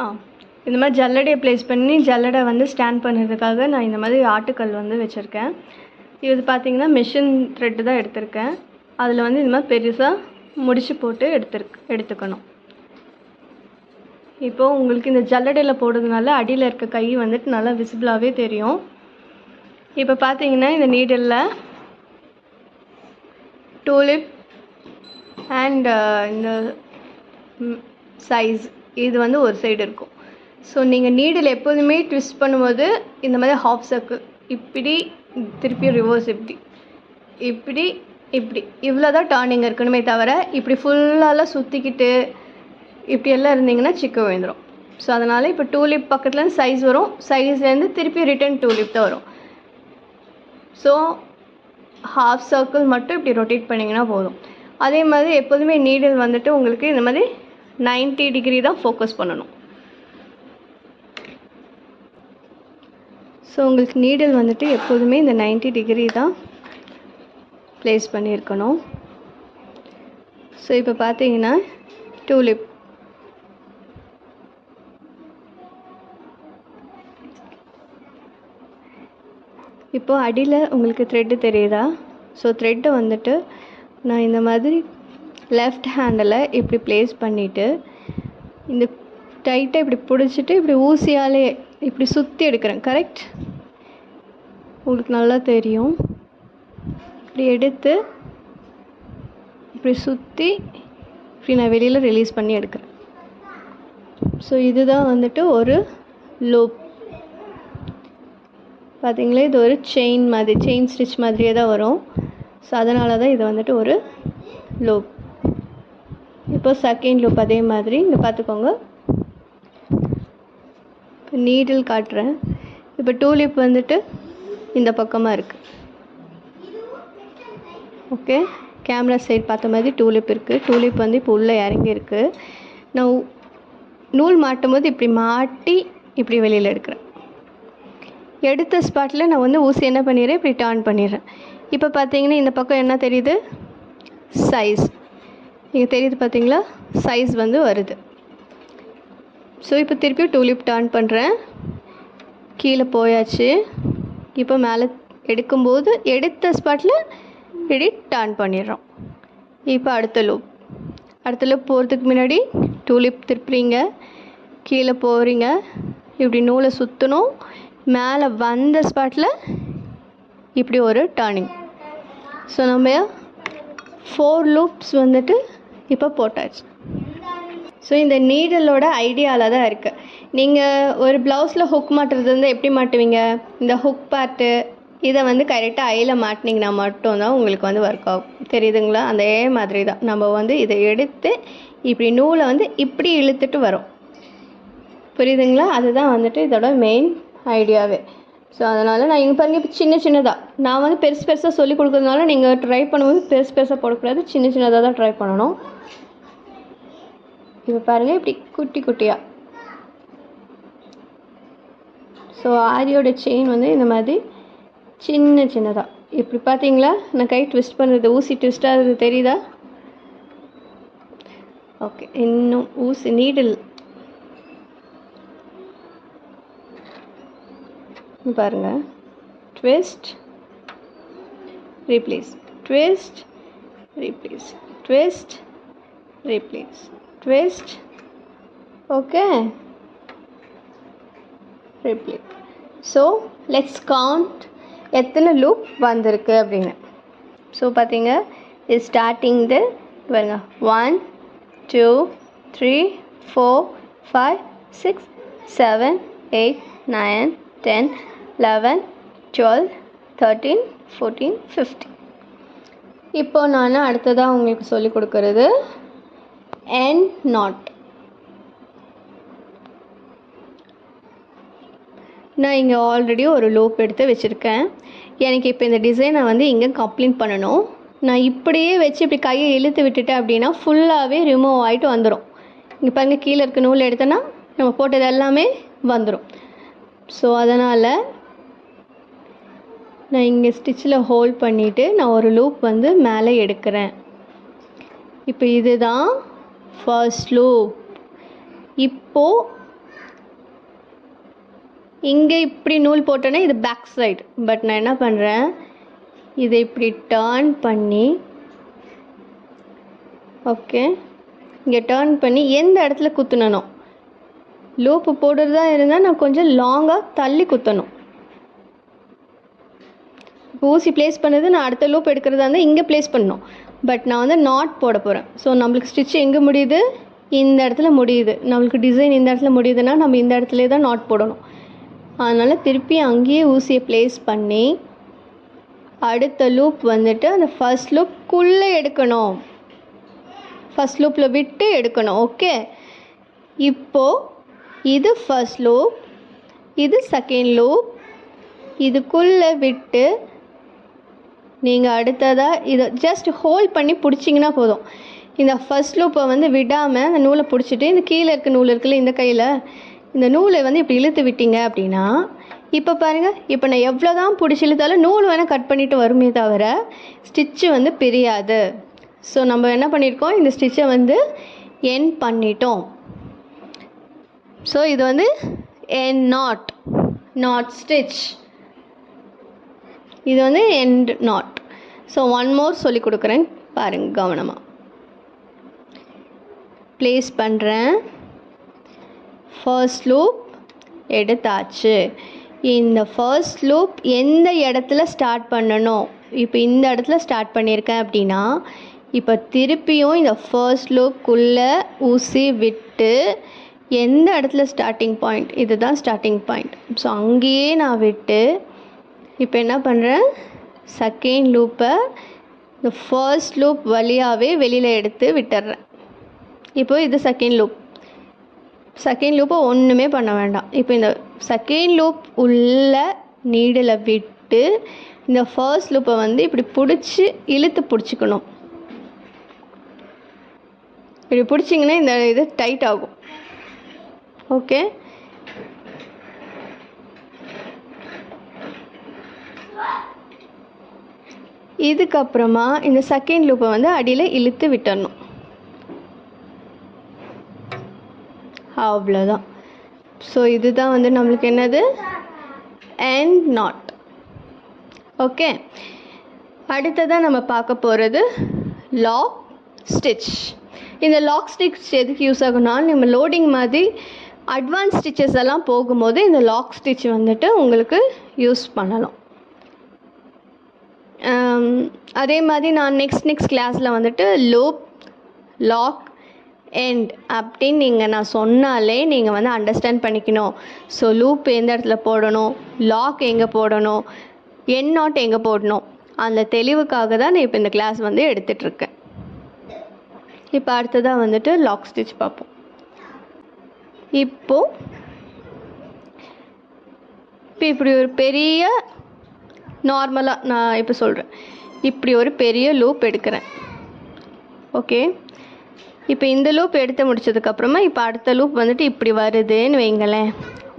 ஆ இந்த மாதிரி ஜல்லடையை ப்ளேஸ் பண்ணி ஜல்லடை வந்து ஸ்டாண்ட் பண்ணுறதுக்காக நான் இந்த மாதிரி ஆட்டுக்கல் வந்து வச்சுருக்கேன். இது பார்த்திங்கன்னா மிஷின் த்ரெட்டு தான் எடுத்திருக்கேன். அதில் வந்து இந்த மாதிரி பெருசாக முடிச்சு போட்டு எடுத்துக்கணும். இப்போது உங்களுக்கு இந்த ஜல்லடையில் போடுறதுனால அடியில் இருக்க கை வந்துட்டு நல்லா விசிபிளாகவே தெரியும். இப்போ பார்த்தீங்கன்னா இந்த நீடிலில் டூலிப் அண்ட் இந்த சைஸ் இது வந்து ஒரு சைடு இருக்கும். ஸோ நீங்கள் நீடில் எப்போதுமே ட்விஸ்ட் பண்ணும்போது இந்த மாதிரி ஹாஃப் சர்க்கிள் இப்படி திருப்பி ரிவர்ஸ் இப்படி இவ்வளோ தான் டர்னிங் இருக்கணுமே தவிர இப்படி ஃபுல்லாலாம் சுற்றிக்கிட்டு இப்படியெல்லாம் இருந்தீங்கன்னா சிக்கு விழுந்துடும். ஸோ அதனால் இப்போ டூலிப் பக்கத்துலேருந்து சைஸ் வரும், சைஸ்லேருந்து திருப்பி ரிட்டன் டூலிப் தான் வரும். ஸோ ஹாஃப் சர்க்கிள் மட்டும் இப்படி ரொட்டேட் பண்ணிங்கன்னா போதும். அதே மாதிரி எப்போதுமே நீடில் வந்துட்டு உங்களுக்கு இந்த மாதிரி 90 டிகிரி தான் ஃபோக்கஸ் பண்ணணும். ஸோ உங்களுக்கு நீடில் வந்துட்டு எப்போதுமே இந்த 90 டிகிரி தான் ப்ளேஸ் பண்ணியிருக்கணும். ஸோ இப்போ பார்த்தீங்கன்னா டூலிப் இப்போது அடியில் உங்களுக்கு த்ரெட்டு தெரியுதா? ஸோ த்ரெட்டை வந்துட்டு நான் இந்த மாதிரி லெஃப்ட் ஹேண்டில் இப்படி ப்ளேஸ் பண்ணிவிட்டு இந்த டைட்டாக இப்படி பிடிச்சிட்டு இப்படி ஊசியாலே இப்படி சுற்றி எடுக்கிறேன். கரெக்ட்? உங்களுக்கு நல்லா தெரியும். இப்படி எடுத்து இப்படி சுற்றி இப்படி நான் வெளியில் ரிலீஸ் பண்ணி எடுக்கிறேன். ஸோ இதுதான் வந்துட்டு ஒரு லூப். பார்த்தீங்களா, இது ஒரு செயின் மாதிரி, செயின் ஸ்டிச் மாதிரியே தான் வரும். ஸோ அதனால தான் இது வந்துட்டு ஒரு லூப். இப்போ செகண்ட் லூப் அதே மாதிரி இங்கே பார்த்துக்கோங்க. இப்போ நீடில் காட்டுறேன். இப்போ டூலிப் வந்துட்டு இந்த பக்கமாக இருக்குது. ஓகே, கேமரா சைட் பார்த்த மாதிரி டூலிப் இருக்குது. டூலிப் வந்து இப்போ உள்ளே இறங்கியிருக்கு. நான் நூல் மாட்டும் போது இப்படி மாட்டி இப்படி வெளியில் எடுக்கிறேன். எடுத்த ஸ்பாட்டில் நான் வந்து ஊசி என்ன பண்ணிடுறேன், இப்படி டர்ன் பண்ணிடுறேன். இப்போ பார்த்தீங்கன்னா இந்த பக்கம் என்ன தெரியுது, சைஸ் இங்கே தெரியுது பார்த்தீங்களா, சைஸ் வந்து வருது. ஸோ இப்போ திருப்பி டூலிப் டர்ன் பண்ணுறேன். கீழே போயாச்சு. இப்போ மேலே எடுக்கும்போது எடுத்த ஸ்பாட்டில் இப்படி டர்ன் பண்ணிடுறோம். இப்போ அடுத்த லூப் போகிறதுக்கு முன்னாடி டூலிப் திருப்புறீங்க, கீழே போகிறீங்க, இப்படி நூலை சுற்றணும். மேலே வந்த ஸ்பாட்டில் இப்படி ஒரு டர்னிங். ஸோ நம்ம 4 லூப்ஸ் வந்துட்டு இப்போ போட்டாச்சு. ஸோ இந்த நீடலோட ஐடியாவில் தான் இருக்குது. நீங்கள் ஒரு ப்ளவுஸில் ஹுக் மாட்டுறது வந்து எப்படி மாட்டுவீங்க, இந்த ஹுக் பார்ட்டு இதை வந்து கரெக்டாக ஐயில் மாட்டினீங்கன்னா மட்டும்தான் உங்களுக்கு வந்து ஒர்க் ஆகும். தெரியுதுங்களா? அதே மாதிரி தான் நம்ம வந்து இதை எடுத்து இப்படி நூலை வந்து இப்படி இழுத்துட்டு வரோம். புரியுதுங்களா? அதுதான் வந்துட்டு இதோட மெயின் ஐடியாவே. ஸோ அதனால் நான் இங்கே பாருங்கள், இப்போ சின்னதாக நான் வந்து பெருசாக சொல்லி கொடுக்குறதுனால நீங்கள் ட்ரை பண்ணும்போது பெருசாக போடக்கூடாது, சின்னதாக தான் ட்ரை பண்ணணும். இப்போ பாருங்கள், இப்படி குட்டியாக. ஸோ ஆரியோட செயின் வந்து இந்த மாதிரி சின்னதாக இப்படி பார்த்தீங்களா, நான் கை ட்விஸ்ட் பண்ணுறது ஊசி ட்விஸ்டாக அது தெரியுதா? ஓகே, இன்னும் ஊசி நீடில் பாருங்கள், twist replace, twist replace, twist replace, twist. Okay, replace. So let's count எத்தனை லூப் வந்திருக்கு அப்படின்னு. ஸோ பார்த்தீங்க, இது ஸ்டார்டிங்கு பாருங்க, 1 2 3 4 5 6 7 8 9 10 11 12 13 14 15. இப்போ நான் அடுத்ததாக உங்களுக்கு சொல்லிக் கொடுக்கறது எண்ட் நாட். நான் இங்கே ஆல்ரெடி ஒரு லூப் எடுத்து வச்சுருக்கேன். எனக்கு இப்போ இந்த டிசைனை வந்து இங்கே கம்ப்ளீட் பண்ணணும். நான் இப்படியே வச்சு இப்படி கையை இழுத்து விட்டுட்டேன் அப்படின்னா ஃபுல்லாகவே ரிமூவ் ஆகிட்டு வந்துடும். இங்கே பாருங்கள், கீழே இருக்க நூல் எடுத்தோன்னா நம்ம போட்டது எல்லாமே வந்துடும். ஸோ அதனால் நான் இங்கே ஸ்டிச்சில் ஹோல்ட் பண்ணிவிட்டு நான் ஒரு லூப் வந்து மேலே எடுக்கிறேன். இப்போ இதுதான் ஃபர்ஸ்ட் லூப். இப்போது இங்கே இப்படி நூல் போட்டோன்னா இது பேக் சைடு. பட் நான் என்ன பண்ணுறேன், இதை இப்படி டர்ன் பண்ணி, ஓகே, இங்கே டர்ன் பண்ணி எந்த இடத்துல குத்தணும், லூப்பு போடுறதா இருந்தால் நான் கொஞ்சம் லாங்காக தள்ளி குத்தணும். ஊசி ப்ளேஸ் பண்ணது நான் அடுத்த லூப் எடுக்கிறதா இருந்தால் இங்கே ப்ளேஸ் பண்ணணும். பட் நான் வந்து நாட் போட போகிறேன். ஸோ நம்மளுக்கு ஸ்டிச் எங்கே முடியுது, இந்த இடத்துல முடியுது. நம்மளுக்கு டிசைன் இந்த இடத்துல முடியுதுன்னா நம்ம இந்த இடத்துல தான் நாட் போடணும். அதனால் திருப்பி அங்கேயே ஊசியை ப்ளேஸ் பண்ணி அடுத்த லூப் வந்துட்டு அந்த ஃபர்ஸ்ட் லூப்புக்குள்ளே எடுக்கணும். ஃபர்ஸ்ட் லூப்பில் விட்டு எடுக்கணும். ஓகே, இப்போது இது ஃபர்ஸ்ட் லூப், இது செகண்ட் லூப், இதுக்குள்ளே விட்டு நீங்கள் அடுத்ததாக இதை ஜஸ்ட் ஹோல்ட் பண்ணி பிடிச்சிங்கன்னா போதும். இந்த ஃபர்ஸ்ட் லூப்பை வந்து விடாமல் அந்த நூலை பிடிச்சிட்டு, இந்த கீழே இருக்க நூல் இருக்குல்ல இந்த கையில், இந்த நூலை வந்து இப்படி இழுத்து விட்டீங்க அப்படின்னா, இப்போ பாருங்கள், இப்போ நான் எவ்வளோ தான் பிடிச்சி இழுத்தாலும் நூல் வேணால் கட் பண்ணிவிட்டு வருமே தவிர ஸ்டிச்சு வந்து பிரியாது. ஸோ நம்ம என்ன பண்ணியிருக்கோம், இந்த ஸ்டிச்சை வந்து எண்ட் பண்ணிட்டோம். ஸோ இது வந்து எண்ட் நாட் ஸ்டிச், இது வந்து end not. So one more சொல்லி கொடுக்குறேன் பாருங்க கவனமாக. ப்ளேஸ் பண்ணுறேன், ஃபர்ஸ்ட் லூப் எடுத்தாச்சு. இந்த ஃபர்ஸ்ட் லூப் எந்த இடத்துல ஸ்டார்ட் பண்ணணும், இப்போ இந்த இடத்துல ஸ்டார்ட் பண்ணியிருக்கேன் அப்படின்னா, இப்போ திருப்பியும் இந்த ஃபர்ஸ்ட் லூப்புக்குள்ளே ஊசி விட்டு எந்த இடத்துல ஸ்டார்டிங் பாயிண்ட், இதுதான் ஸ்டார்டிங் பாயிண்ட். ஸோ அங்கேயே நான் விட்டு இப்போ என்ன பண்ணுறேன், செகண்ட் லூப்பை இந்த ஃபர்ஸ்ட் லூப் வழியாகவே வெளியில் எடுத்து விட்டுறேன். இப்போ இது செகண்ட் லூப்பை ஒன்றுமே பண்ண வேண்டாம். இப்போ இந்த செகண்ட் லூப் உள்ள நீடில் விட்டு இந்த ஃபர்ஸ்ட் லூப்பை வந்து இப்படி பிடிச்சி இழுத்து பிடிச்சிக்கணும். இப்படி பிடிச்சிங்கன்னா இந்த இது டைட் ஆகும். ஓகே, இதுக்கப்புறமா இந்த செகண்ட் லூப்பை வந்து அடியில் இழுத்து விட்டுறணும். அவ்வளோதான். ஸோ இதுதான் வந்து நம்மளுக்கு என்னது, எண்ட் நாட். ஓகே, அடுத்ததாக நம்ம பார்க்க போகிறது லாக் ஸ்டிச். இந்த லாக் ஸ்டிச் எதுக்கு யூஸ் ஆகும்னா, நம்ம லோடிங் மாதிரி அட்வான்ஸ் ஸ்டிச்சஸ் எல்லாம் போகும்போது இந்த லாக் ஸ்டிச் வந்துட்டு உங்களுக்கு யூஸ் பண்ணலாம். அதே மாதிரி நான் நெக்ஸ்ட் கிளாஸில் வந்துட்டு லூப், லாக், எண்ட் அப்படின்னு நான் சொன்னாலே நீங்கள் வந்து அண்டர்ஸ்டாண்ட் பண்ணிக்கணும். ஸோ லூப் எந்த இடத்துல போடணும், லாக் எங்கே போடணும், எண்ட் நாட் எங்கே போடணும், அந்த தெளிவுக்காக தான் நான் இப்போ இந்த கிளாஸ் வந்து எடுத்துகிட்ருக்கேன். இப்போ அடுத்ததாக வந்துட்டு லாக் ஸ்டிச் பார்ப்போம். இப்போ இப்படி ஒரு பெரிய நார்மலாக நான் இப்போ சொல்கிறேன், இப்படி ஒரு பெரிய லூப் எடுக்கிறேன். ஓகே, இப்போ இந்த லூப் எடுத்து முடிச்சதுக்கப்புறமா இப்போ அடுத்த லூப் வந்துட்டு இப்படி வருதுன்னு வைங்களேன்.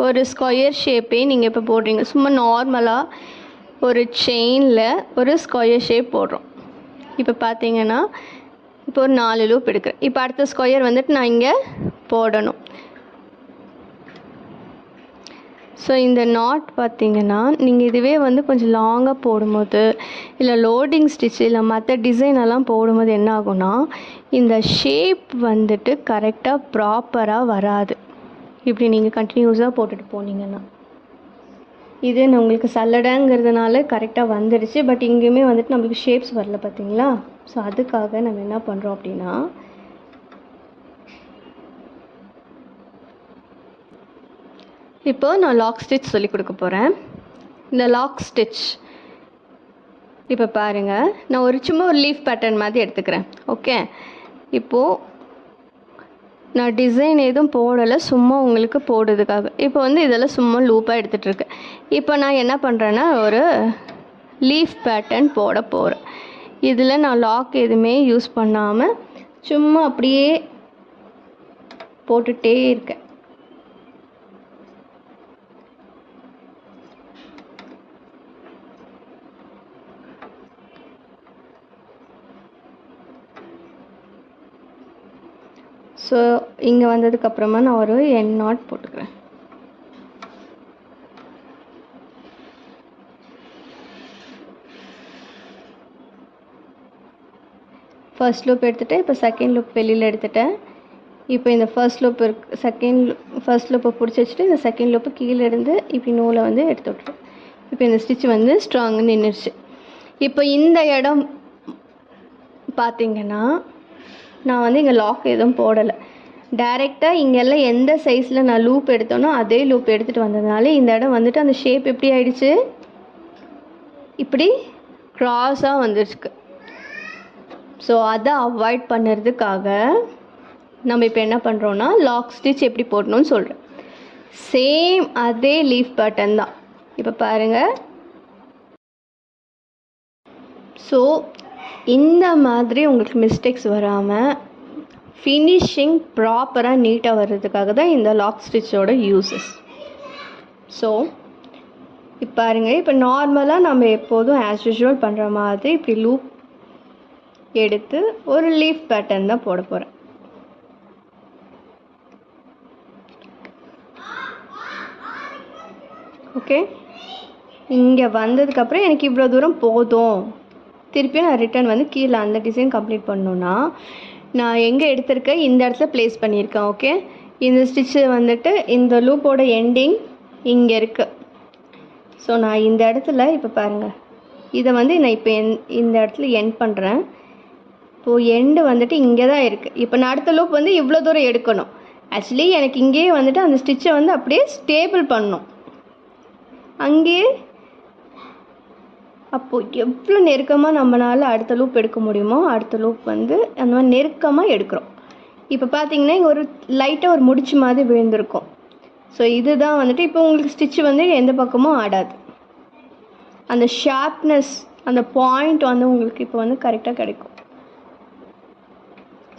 ஒரு ஸ்கொயர் ஷேப்பே நீங்கள் இப்போ போடுறீங்க. சும்மா நார்மலாக ஒரு செயினில் ஒரு ஸ்கொயர் ஷேப் போடுறோம். இப்போ பார்த்தீங்கன்னா இப்போ ஒரு 4 லூப் எடுக்கிறேன். இப்போ அடுத்த ஸ்கொயர் வந்துட்டு நான் இங்கே போடணும். ஸோ இந்த நாட் பார்த்திங்கன்னா நீங்கள் இதுவே வந்து கொஞ்சம் லாங்காக போடும்போது, இல்லை லோடிங் ஸ்டிச் இல்லை மற்ற டிசைனெல்லாம் போடும்போது என்ன ஆகும்னா, இந்த ஷேப் வந்துட்டு கரெக்டாக ப்ராப்பராக வராது. இப்படி நீங்கள் கண்டினியூஸாக போட்டுட்டு போனீங்கன்னா, இது உங்களுக்கு சல்லடைங்கிறதுனால கரெக்டாக வந்துடுச்சு. பட் இங்கேயுமே வந்துட்டு நம்மளுக்கு ஷேப்ஸ் வரல பார்த்தீங்களா. ஸோ அதுக்காக நம்ம என்ன பண்ணுறோம் அப்படின்னா, இப்போ நான் லாக் ஸ்டிச் சொல்லி கொடுக்க போகிறேன். இந்த லாக் ஸ்டிச் இப்போ பாருங்கள், நான் சும்மா ஒரு லீஃப் பேட்டர்ன் மாதிரி எடுத்துக்கிறேன். ஓகே, இப்போது நான் டிசைன் எதுவும் போடலை, சும்மா உங்களுக்கு போடுறதுக்காக. இப்போ வந்து இதெல்லாம் சும்மா லூப்பாக எடுத்துகிட்ருக்கேன். இப்போ நான் என்ன பண்ணுறேன்னா, ஒரு லீஃப் பேட்டர்ன் போட போகிறேன். இதில் நான் லாக் எதுவுமே யூஸ் பண்ணாமல் சும்மா அப்படியே போட்டுகிட்டே இருக்கேன். ஸோ இங்கே வந்ததுக்கப்புறமா நான் ஒரு எண்ட் நாட் போட்டுக்கிறேன். ஃபர்ஸ்ட் லூப் எடுத்துகிட்டேன். இப்போ செகண்ட் லூப் வெளியில் எடுத்துட்டேன். இப்போ இந்த ஃபர்ஸ்ட் லூப் ஃபர்ஸ்ட் லூப்பை பிடிச்சி வச்சுட்டு இந்த செகண்ட் லூப்பு கீழே இருந்து இப்படி நூலை வந்து எடுத்து விட்ருவேன். இப்போ இந்த ஸ்டிச் வந்து ஸ்ட்ராங்கு நின்றுச்சு. இப்போ இந்த இடம் பார்த்திங்கன்னா நான் வந்து இங்கே லாக் எதுவும் போடலை. டைரெக்டாக இங்கெல்லாம் எந்த சைஸில் நான் லூப் எடுத்தோனோ அதே லூப் எடுத்துகிட்டு வந்ததுனால இந்த இடம் வந்துட்டு அந்த ஷேப் எப்படி ஆயிடுச்சு, இப்படி க்ராஸாக வந்துருக்கு. ஸோ அதை அவாய்ட் பண்ணுறதுக்காக நம்ம இப்போ என்ன பண்ணுறோன்னா லாக் ஸ்டிச் எப்படி போடணும்னு சொல்கிறேன். சேம் அதே லீஃப் பேட்டர்ன் தான். இப்போ பாருங்கள். ஸோ இந்த மாதிரி உங்களுக்கு மிஸ்டேக்ஸ் வராமல் ஃபினிஷிங் ப்ராப்பராக நீட்டாக வர்றதுக்காக தான் இந்த லாக் ஸ்டிச்சோட யூஸஸ். ஸோ இப்போ பாருங்கள். இப்போ நார்மலாக நம்ம எப்போதும் ஆஸ் யூஷுவல் பண்ணுற மாதிரி இப்படி லூப் எடுத்து ஒரு லீஃப் பேட்டர்ன் தான் போட போகிறேன். ஓகே, இங்கே வந்ததுக்கப்புறம் எனக்கு இவ்வளோ தூரம் போதும். திருப்பியும் நான் ரிட்டன் வந்து கீழே அந்த டிசைன் கம்ப்ளீட் பண்ணணுன்னா நான் எங்கே எடுத்திருக்கேன் இந்த இடத்துல ப்ளேஸ் பண்ணியிருக்கேன். ஓகே, இந்த ஸ்டிச்சு வந்துட்டு இந்த லூப்போட எண்டிங் இங்கே இருக்குது. ஸோ நான் இந்த இடத்துல இப்போ பாருங்கள், இதை வந்து நான் இப்போ இந்த இடத்துல எண்ட் பண்ணுறேன். இப்போது எண்டு வந்துட்டு இங்கே தான் இருக்குது. இப்போ நான் அடுத்த லூப் வந்து இவ்வளோ தூரம் எடுக்கணும். ஆக்சுவலி எனக்கு இங்கேயே வந்துட்டு அந்த ஸ்டிச்சை வந்து அப்படியே ஸ்டேபிள் பண்ணணும் அங்கேயே. அப்போது எவ்வளோ நெருக்கமாக நம்மளால் அடுத்த லூப் எடுக்க முடியுமோ அடுத்த லூப் வந்து அந்த மாதிரி நெருக்கமாக எடுக்கிறோம். இப்போ பார்த்தீங்கன்னா இங்கே ஒரு லைட்டாக ஒரு முடிச்சு மாதிரி விழுந்திருக்கும். ஸோ இதுதான் வந்துட்டு இப்போ உங்களுக்கு ஸ்டிச்சு வந்து எந்த பக்கமும் ஆடாது. அந்த ஷார்ப்னஸ், அந்த பாயிண்ட் வந்து உங்களுக்கு இப்போ வந்து கரெக்டாக கிடைக்கும்.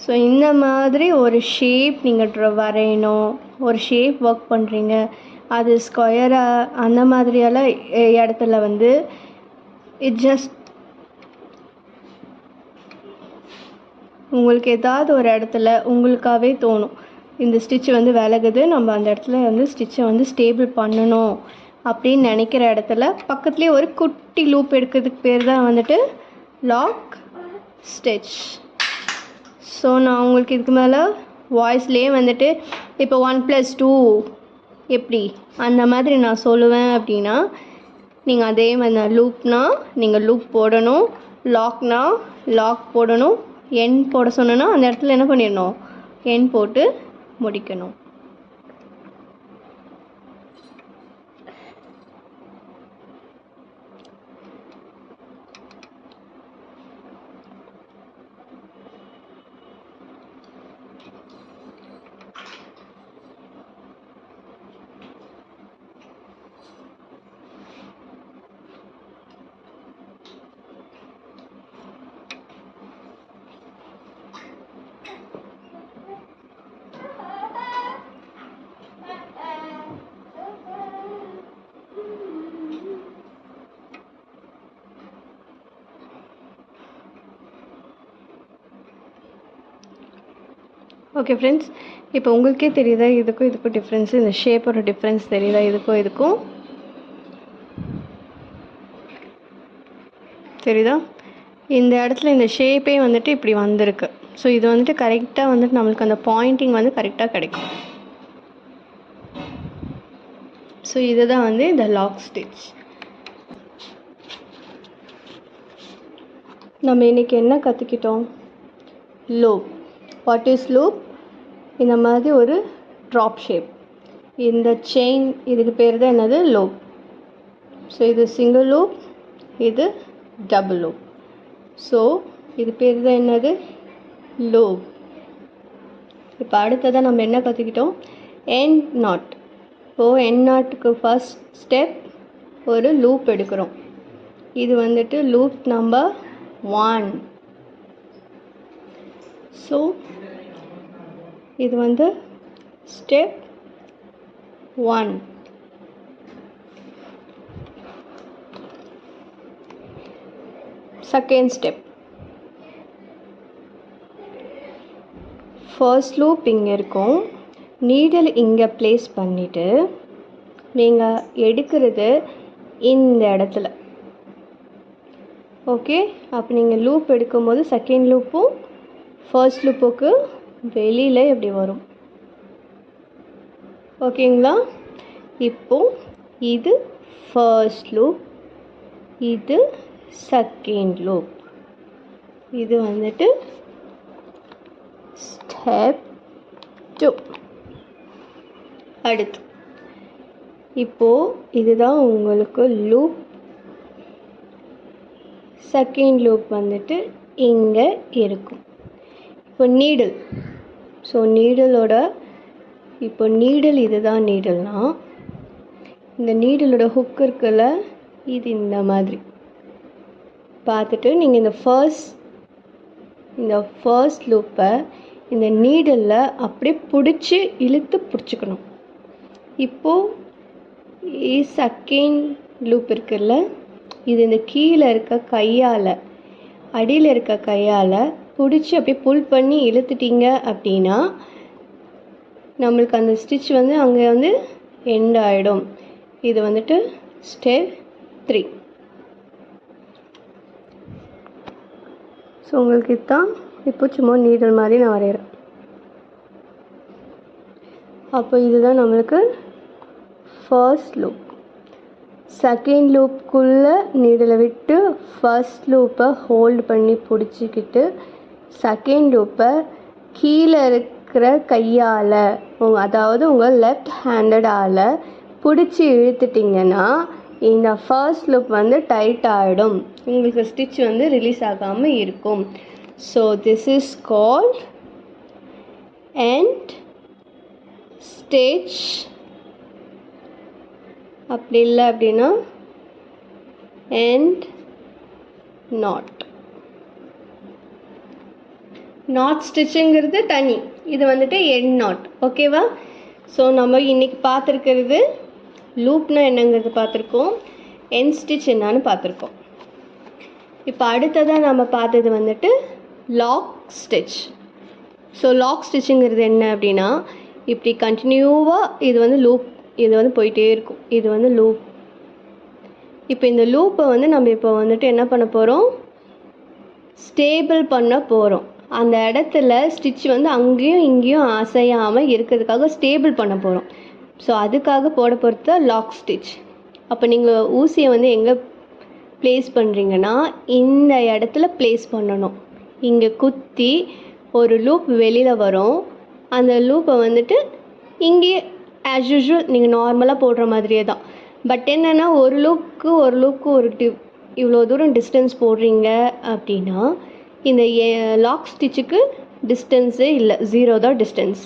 ஸோ இந்த மாதிரி ஒரு ஷேப் நீங்கள் வரையணும். ஒரு ஷேப் ஒர்க் பண்ணுறீங்க, அது ஸ்கொயராக அந்த மாதிரியெல்லாம் இடத்துல வந்து இட் ஜஸ்ட் உங்களுக்கு ஏதாவது ஒரு இடத்துல உங்களுக்காகவே தோணும் இந்த ஸ்டிச் வந்து விலகுது, நம்ம அந்த இடத்துல வந்து ஸ்டிச்சை வந்து ஸ்டேபிள் பண்ணணும் அப்படின்னு நினைக்கிற இடத்துல பக்கத்துலேயே ஒரு குட்டி லூப் எடுக்கிறதுக்கு பேர் தான் வந்துட்டு லாக் ஸ்டிச். ஸோ நான் உங்களுக்கு இதுக்கு மேலே வாய்ஸ்லேயே வந்துட்டு இப்போ 1+2 எப்படி அந்த மாதிரி நான் சொல்லுவேன் அப்படின்னா நீங்கள் அதே மாதிரி தான். லூப்னா நீங்கள் லூப் போடணும், லாக்னா லாக் போடணும், என் போட சொன்னேன்னா அந்த இடத்துல என்ன பண்ணிடணும், என் போட்டு முடிக்கணும். ஓகே ஃப்ரெண்ட்ஸ், இப்போ உங்களுக்கே தெரியுதா இதுக்கும் டிஃப்ரென்ஸு, இந்த ஷேப்போட டிஃப்ரென்ஸ் தெரியுதா இதுக்கும் தெரியுதா? இந்த இடத்துல இந்த ஷேப்பே வந்துட்டு இப்படி வந்திருக்கு. ஸோ இது வந்துட்டு கரெக்டாக வந்துட்டு நம்மளுக்கு அந்த பாயிண்டிங் வந்து கரெக்டாக கிடைக்கும். ஸோ இதுதான் வந்து இந்த லாக் ஸ்டிச். நம்ம இன்றைக்கி என்ன கற்றுக்கிட்டோம்? லூப். What is loop? இந்த மாதிரி ஒரு ட்ராப் ஷேப், இந்த செயின், இதுக்கு பேர் தான் என்னது, லூப். ஸோ இது சிங்கிள் லூப், இது டபுள் லூப். ஸோ இது பேர் தான் என்னது, லூப். இப்போ அடுத்ததாக நம்ம என்ன கற்றுக்கிட்டோம்? End not. இப்போது எண்ட் நாட்டுக்கு ஃபர்ஸ்ட் ஸ்டெப் ஒரு லூப் எடுக்கிறோம். இது வந்துட்டு லூப் நம்பர் 1. ஸோ இது வந்து step 1. Second step, first loop இங்கே இருக்கும், நீடில் இங்கே ப்ளேஸ் பண்ணிவிட்டு நீங்கள் எடுக்கிறது இந்த இடத்துல. ஓகே, அப்போ நீங்கள் லூப் எடுக்கும்போது செகண்ட் லூப்பும் ஃபர்ஸ்ட் லூப்புக்கு வெளியில் இப்படி வரும். ஓகேங்களா? இப்போ இது ஃபர்ஸ்ட் லூப், இது செகண்ட் லூப். இது வந்துட்டு ஸ்டெப் 2. அடுத்து இப்போது இதுதான் உங்களுக்கு லூப். செகண்ட் லூப் வந்துட்டு இங்கே இருக்கும். இப்போ நீடில். ஸோ நீடலோட இப்போ நீடில் இதுதான் நீடில்னா இந்த நீடிலோட ஹுக் இருக்குல்ல, இது இந்த மாதிரி பார்த்துட்டு நீங்கள் இந்த ஃபர்ஸ்ட் லூப்பை இந்த நீடிலில் அப்படியே பிடிச்சி இழுத்து பிடிச்சிக்கணும். இப்போது செகண்ட் லூப் இருக்குல்ல, இது இந்த கீழே இருக்க கையால், அடியில் இருக்க கையால் பிடிச்சி அப்படியே புல் பண்ணி இழுத்துட்டிங்க அப்படின்னா நம்மளுக்கு அந்த ஸ்டிச் வந்து அங்கே வந்து எண்ட் ஆகிடும். இது வந்துட்டு ஸ்டெப் 3. ஸோ உங்களுக்கு இதுதான் இப்போ சும்மா நீடல் மாதிரி நான் வரைகிறேன். அப்போ இதுதான் நம்மளுக்கு ஃபர்ஸ்ட் லூப். செகண்ட் லூப்புக்குள்ளே நீடலை விட்டு ஃபர்ஸ்ட் லூப்பை ஹோல்டு பண்ணி பிடிச்சிக்கிட்டு செகண்ட் லூப்பை கீழே இருக்கிற கையால், அதாவது உங்கள் லெஃப்ட் ஹேண்டடால் பிடிச்சி இழுத்துட்டிங்கன்னா இந்த ஃபர்ஸ்ட் லூப் வந்து டைட் ஆகிடும். உங்களுக்கு ஸ்டிச் வந்து ரிலீஸ் ஆகாமல் இருக்கும். So this is called end stitch. அப்படி இல்லை அப்படின்னா எண்ட் நாட். நாட் ஸ்டிச்சுங்கிறது தனி, இது வந்துட்டு எண்ட் நாட். ஓகேவா? ஸோ நம்ம இன்றைக்கி பார்த்துருக்கிறது லூப்னா என்னங்கிறது பார்த்துருக்கோம், எண்ட் ஸ்டிச் என்னான்னு பார்த்துருக்கோம். இப்போ அடுத்ததாக நம்ம பார்த்தது வந்துட்டு லாக் ஸ்டிச். ஸோ லாக் ஸ்டிச்சுங்கிறது என்ன அப்படின்னா இப்படி கண்டினியூவாக இது வந்து லூப், இது வந்து போயிட்டே இருக்கும். இது வந்து லூப். இப்போ இந்த லூப்பை வந்து நம்ம இப்போ வந்துட்டு என்ன பண்ண போகிறோம், ஸ்டேபிள் பண்ண போகிறோம். அந்த இடத்துல ஸ்டிச் வந்து அங்கேயும் இங்கேயும் அசையாமல் இருக்கிறதுக்காக ஸ்டேபிள் பண்ண போகிறோம். ஸோ அதுக்காக போட போகிறது தான் லாக் ஸ்டிச். அப்போ நீங்கள் ஊசியை வந்து எங்கே ப்ளேஸ் பண்ணுறீங்கன்னா இந்த இடத்துல ப்ளேஸ் பண்ணணும். இங்கே குத்தி ஒரு லூப் வெளியில் வரும். அந்த லூப்பை வந்துட்டு இங்கேயே ஆஸ் யூஷுவல் நீங்கள் நார்மலாக போடுற மாதிரியே தான். பட் என்னென்னா ஒரு லூப்புக்கு ஒரு இவ்வளோ தூரம் டிஸ்டன்ஸ் போடுறீங்க அப்படின்னா இந்த லாக் ஸ்டிச்சுக்கு டிஸ்டன்ஸே இல்லை, 0 தான் டிஸ்டன்ஸ்.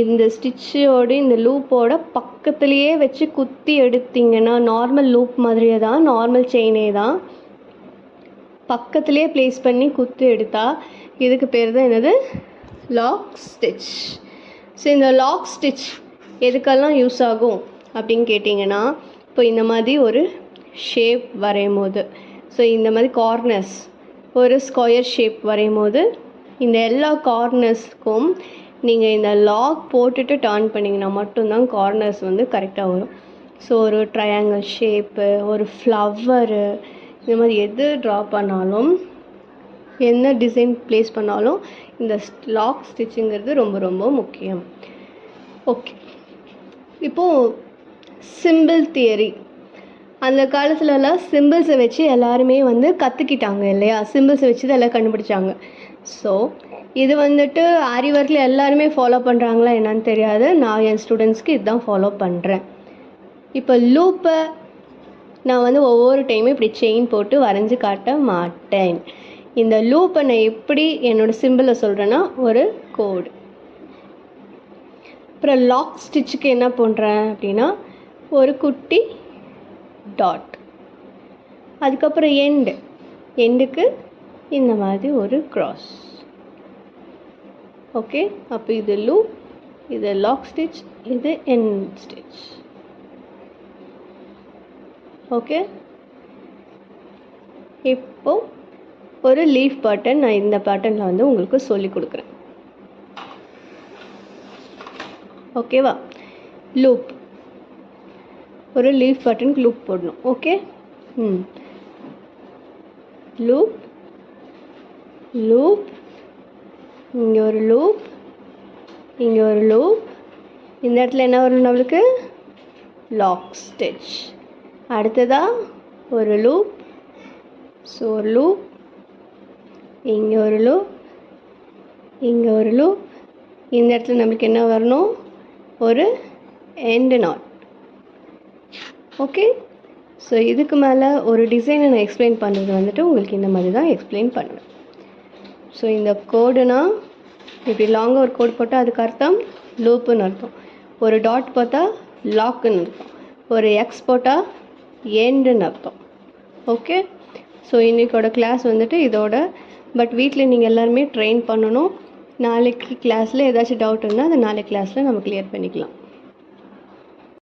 இந்த ஸ்டிச்சோடு இந்த லூப்போட பக்கத்துலேயே வச்சு குத்தி எடுத்திங்கன்னா நார்மல் லூப் மாதிரியே தான், நார்மல் செயினே தான், பக்கத்துலேயே ப்ளேஸ் பண்ணி குத்தி எடுத்தால் இதுக்கு பேர் தான் என்னது, லாக் ஸ்டிச். ஸோ இந்த லாக் ஸ்டிச் எதுக்கெல்லாம் யூஸ் ஆகும் அப்படின்னு கேட்டிங்கன்னா, இப்போ இந்த மாதிரி ஒரு ஷேப் வரையும் போது, ஸோ இந்த மாதிரி கார்னர்ஸ் ஒரு ஸ்கொயர் ஷேப் வரையும் போது இந்த எல்லா கார்னர்ஸ்க்கும் நீங்கள் இந்த லாக் போட்டுட்டு டர்ன் பண்ணிங்கன்னா மட்டும்தான் கார்னர்ஸ் வந்து கரெக்டாக வரும். ஸோ ஒரு ட்ரையாங்கிள் ஷேப்பு, ஒரு ஃப்ளவரு, இந்த மாதிரி எது ட்ரா பண்ணாலும், என்ன டிசைன் ப்ளேஸ் பண்ணாலும் இந்த லாக் ஸ்டிச்சுங்கிறது ரொம்ப ரொம்ப முக்கியம். ஓகே, இப்போது சிம்பிள் தியரி. அந்த காலத்துலலாம் சிம்பிள்ஸை வச்சு எல்லாருமே வந்து கற்றுக்கிட்டாங்க இல்லையா, சிம்பிள்ஸை வச்சு தான் எல்லாம் கண்டுபிடிச்சாங்க. ஸோ இது வந்துட்டு ஆரி ஒர்க்கில் எல்லாருமே ஃபாலோ பண்ணுறாங்களா என்னன்னு தெரியாது. நான் என் ஸ்டூடெண்ட்ஸ்க்கு இதுதான் ஃபாலோ பண்ணுறேன். இப்போ லூப்பை நான் வந்து ஒவ்வொரு டைமும் இப்படி செயின் போட்டு வரைஞ்சி காட்ட மாட்டேன். இந்த லூப்பை நான் எப்படி என்னோடய சிம்பிளை சொல்கிறேன்னா ஒரு கோடு. அப்புறம் லாக் ஸ்டிச்சுக்கு என்ன பண்ணுறேன் அப்படின்னா ஒரு குட்டி டாட், அதுக்கப்புறம் எண்டுக்கு இந்த மாதிரி ஒரு க்ராஸ். ஓகே, அப்போ இது லூப், இது லாக் ஸ்டிச், இது எண்ட் ஸ்டிச். ஓகே, இப்போ ஒரு லீஃப் பேட்டர்ன் நான் இந்த பேட்டர்னில் வந்து உங்களுக்கு சொல்லி கொடுக்குறேன். ஓகேவா? லூப், ஒரு லீஃப் பேட்டர்னுக்கு லூப் போடணும். ஓகே, லூப் லூப் இங்கே ஒரு லூப், இங்கே ஒரு லூப். இந்த இடத்துல என்ன வரும் நம்மளுக்கு? Lock stitch. அடுத்ததாக ஒரு லூப், ஸோ ஒரு லூப், இங்கே ஒரு லூப், இங்கே ஒரு லூப். இந்த இடத்துல நம்மளுக்கு என்ன வரணும்? ஒரு எண்டு நாட். ஓகே, ஸோ இதுக்கு மேலே ஒரு டிசைனை நான் எக்ஸ்பிளைன் பண்ணுறது வந்துட்டு உங்களுக்கு இந்த மாதிரி தான் எக்ஸ்பிளைன் பண்ணுவேன். ஸோ இந்த கோடுனா இப்படி லாங்காக ஒரு கோடு போட்டால் அதுக்கு அர்த்தம் லூப்புன்னு அர்த்தம். ஒரு டாட் போட்டால் லாக்குன்னு அர்த்தம். ஒரு எக்ஸ் போட்டால் எண்டுன்னு அர்த்தம். ஓகே, ஸோ இன்றைக்கோட கிளாஸ் வந்துட்டு இதோட. பட் வீட்டில் நீங்கள் எல்லாருமே ட்ரெயின் பண்ணணும். நாளைக்கு கிளாஸில் ஏதாச்சும் டவுட் இருந்தால் அதை நாளைக்கு கிளாஸில் நம்ம கிளியர் பண்ணிக்கலாம்.